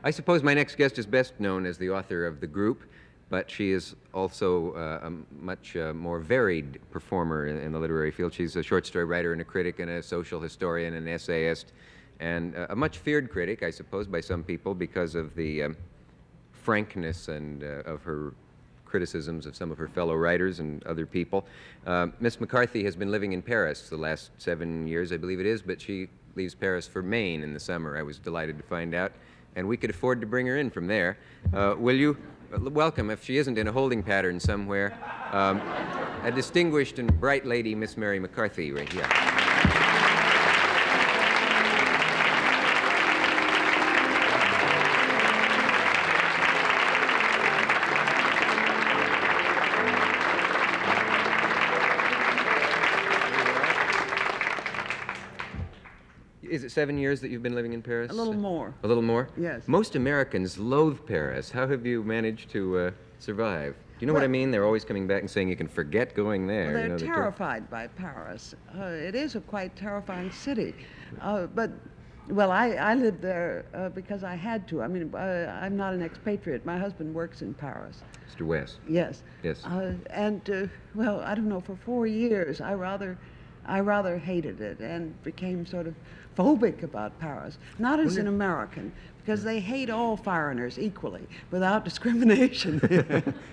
I suppose my next guest is best known as the author of The Group, but she is also a much more varied performer in the literary field. She's a short story writer and a critic and a social historian and essayist, and a much feared critic, I suppose, by some people because of the frankness and of her criticisms of some of her fellow writers and other people. Miss McCarthy has been living in Paris the last 7 years, I believe it is, but she leaves Paris for Maine in the summer, I was delighted to find out, and we could afford to bring her in from there. Will you welcome, if she isn't in a holding pattern somewhere, a distinguished and bright lady, Miss Mary McCarthy, right here. Is it 7 years that you've been living in Paris? A little more. A little more? Yes. Most Americans loathe Paris. How have you managed to survive? Do you know what I mean? They're always coming back and saying you can forget going there. Well, they're terrified by Paris. It is a quite terrifying city. But I lived there because I had to. I mean, I'm not an expatriate. My husband works in Paris. Mr. West. Yes. Yes. I don't know, for 4 years, I rather hated it and became sort of phobic about Paris. Not as an American, because they hate all foreigners equally, without discrimination.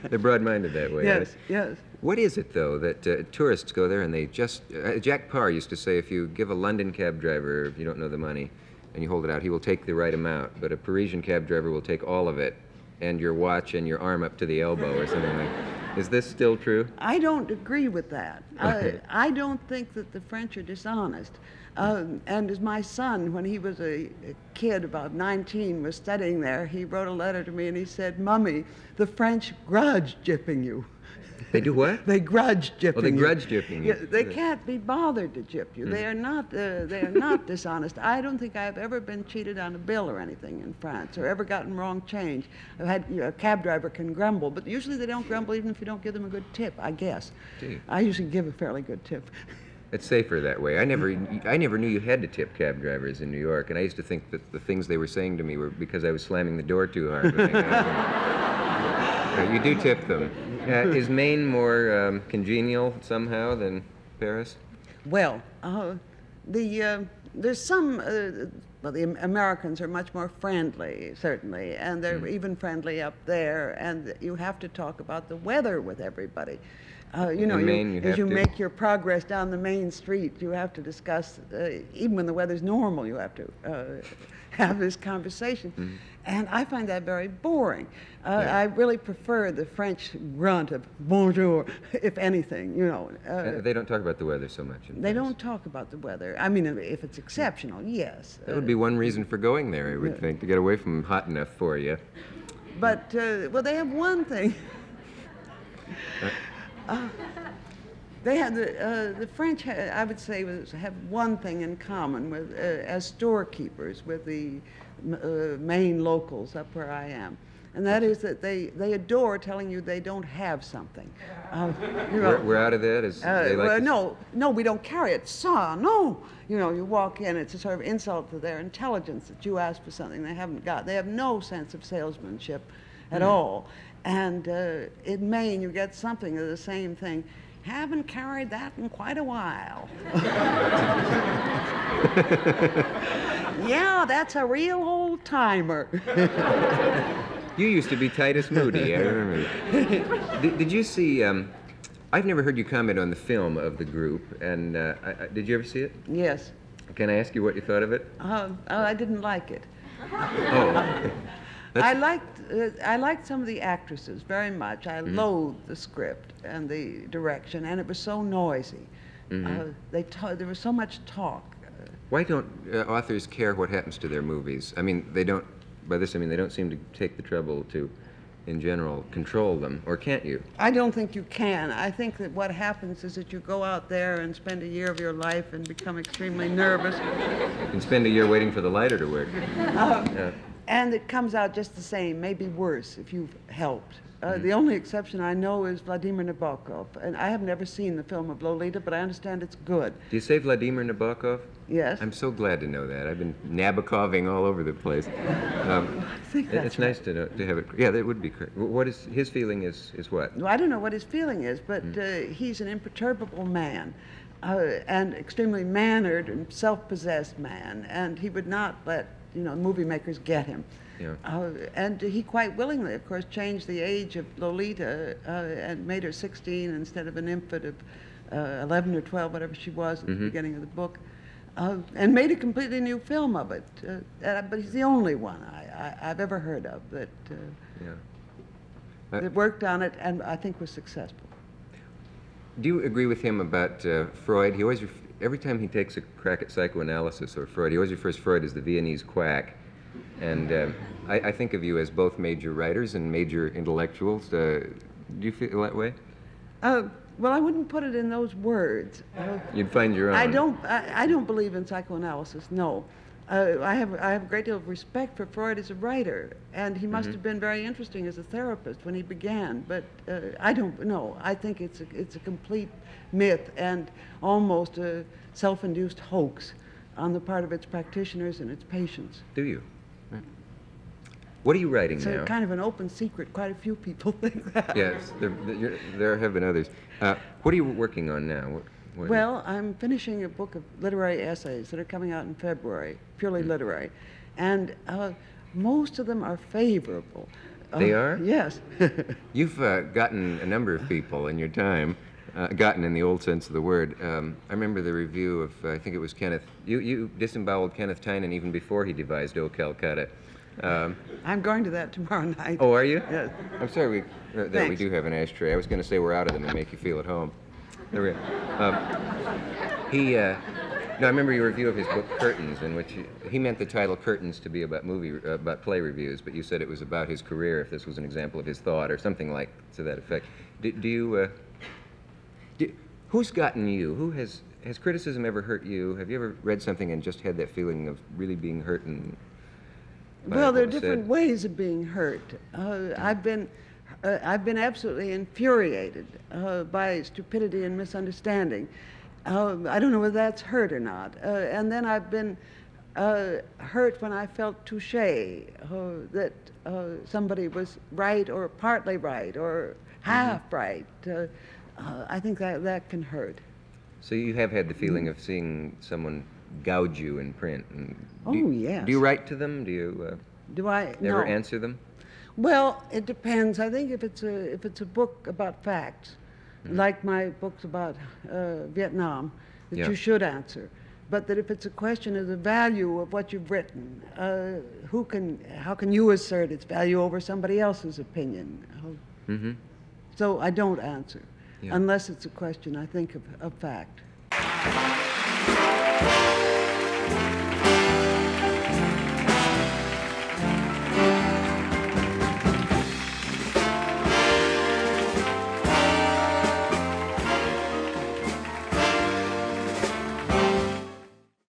They're broad-minded that way. Yes, yes. What is it, though, that tourists go there and they just... Jack Parr used to say if you give a London cab driver, if you don't know the money, and you hold it out, he will take the right amount, but a Parisian cab driver will take all of it, and your watch and your arm up to the elbow or something like that. Is this still true? I don't agree with that. I don't think that the French are dishonest. And as my son, when he was a kid, about 19, was studying there, he wrote a letter to me and he said, "Mummy, the French grudge gypping you." They do what? They grudge gypping you. Oh, they grudge gypping you. Yeah, they can't be bothered to gyp you. They are not dishonest. I don't think I've ever been cheated on a bill or anything in France, or ever gotten wrong change. I've had, a cab driver can grumble, but usually they don't grumble even if you don't give them a good tip, I guess. Gee. I usually give a fairly good tip. It's safer that way. I never knew you had to tip cab drivers in New York, and I used to think that the things they were saying to me were because I was slamming the door too hard. You do tip them. Is Maine more congenial somehow than Paris? Well, there's some, the Americans are much more friendly, certainly, and they're even friendly up there, and you have to talk about the weather with everybody. As you make your progress down the main street, you have to discuss, even when the weather's normal, you have to have this conversation. Mm-hmm. And I find that very boring. I really prefer the French grunt of bonjour, if anything, they don't talk about the weather so much. They don't talk about the weather. I mean, if it's exceptional, yes. That would be one reason for going there, I would think, to get away from hot enough for you. But, they have one thing. They have the French, I would say, have one thing in common with as storekeepers with the Maine locals up where I am, and that is that they adore telling you they don't have something. We're out of that. No, we don't carry it. No. You walk in, it's a sort of insult to their intelligence that you ask for something they haven't got. They have no sense of salesmanship at all. And in Maine, you get something of the same thing. Haven't carried that in quite a while. Yeah, that's a real old timer. You used to be Titus Moody, I remember. Did you see, I've never heard you comment on the film of The Group, and did you ever see it? Yes. Can I ask you what you thought of it? I didn't like it. Oh. I liked some of the actresses very much. I loathed the script and the direction, and it was so noisy. Mm-hmm. There was so much talk. Why don't authors care what happens to their movies? I mean, they don't. By this, I mean they don't seem to take the trouble to, in general, control them. Or can't you? I don't think you can. I think that what happens is that you go out there and spend a year of your life and become extremely nervous. You can spend a year waiting for the lighter to work. and it comes out just the same, maybe worse if you've helped. The only exception I know is Vladimir Nabokov, and I have never seen the film of Lolita, but I understand it's good. Do you say Vladimir Nabokov? Yes. I'm so glad to know that. I've been Nabokoving all over the place. I think that's it's nice to have it. Yeah, that would be correct. What is his feeling? Is what? Well, I don't know what his feeling is, but he's an imperturbable man, and extremely mannered and self-possessed man, and he would not let movie makers get him. Yeah. And he quite willingly, of course, changed the age of Lolita and made her 16 instead of an infant of 11 or 12, whatever she was at the beginning of the book, and made a completely new film of it. But he's the only one I've ever heard of that worked on it and I think was successful. Do you agree with him about Freud? He always, every time he takes a crack at psychoanalysis or Freud, he always refers to Freud as the Viennese quack. And I think of you as both major writers and major intellectuals. Do you feel that way? Well, I wouldn't put it in those words. You'd find your own. I don't believe in psychoanalysis. No, I have a great deal of respect for Freud as a writer, and he must have been very interesting as a therapist when he began. But I don't know. I think it's a complete myth and almost a self-induced hoax on the part of its practitioners and its patients. Do you? What are you writing now? It's kind of an open secret. Quite a few people think that. Yes, there have been others. What are you working on now? Well, I'm finishing a book of literary essays that are coming out in February, purely literary. And most of them are favorable. They are? Yes. You've gotten a number of people in your time, gotten in the old sense of the word. I remember the review of, I think it was Kenneth, you disemboweled Kenneth Tynan even before he devised O Calcutta. I'm going to that tomorrow night. Oh, are you? Yes. I'm sorry that we do have an ashtray. I was going to say we're out of them and make you feel at home. There we go. No, I remember your review of his book Curtains, in which he meant the title Curtains to be about play reviews, but you said it was about his career. If this was an example of his thought or something like to that effect. Who's gotten you? Has criticism ever hurt you? Have you ever read something and just had that feeling of really being hurt and? Well, there are different ways of being hurt. I've been absolutely infuriated by stupidity and misunderstanding. I don't know whether that's hurt or not. And then I've been hurt when I felt touché, that somebody was right or partly right or half right. I think that can hurt. So you have had the feeling of seeing someone gouge you in print. Yes. Do you write to them? Do you ever answer them? Well, it depends. I think if it's a book about facts, like my books about Vietnam, that you should answer. But that if it's a question of the value of what you've written, how can you assert its value over somebody else's opinion? So I don't answer, unless it's a question, I think, of fact.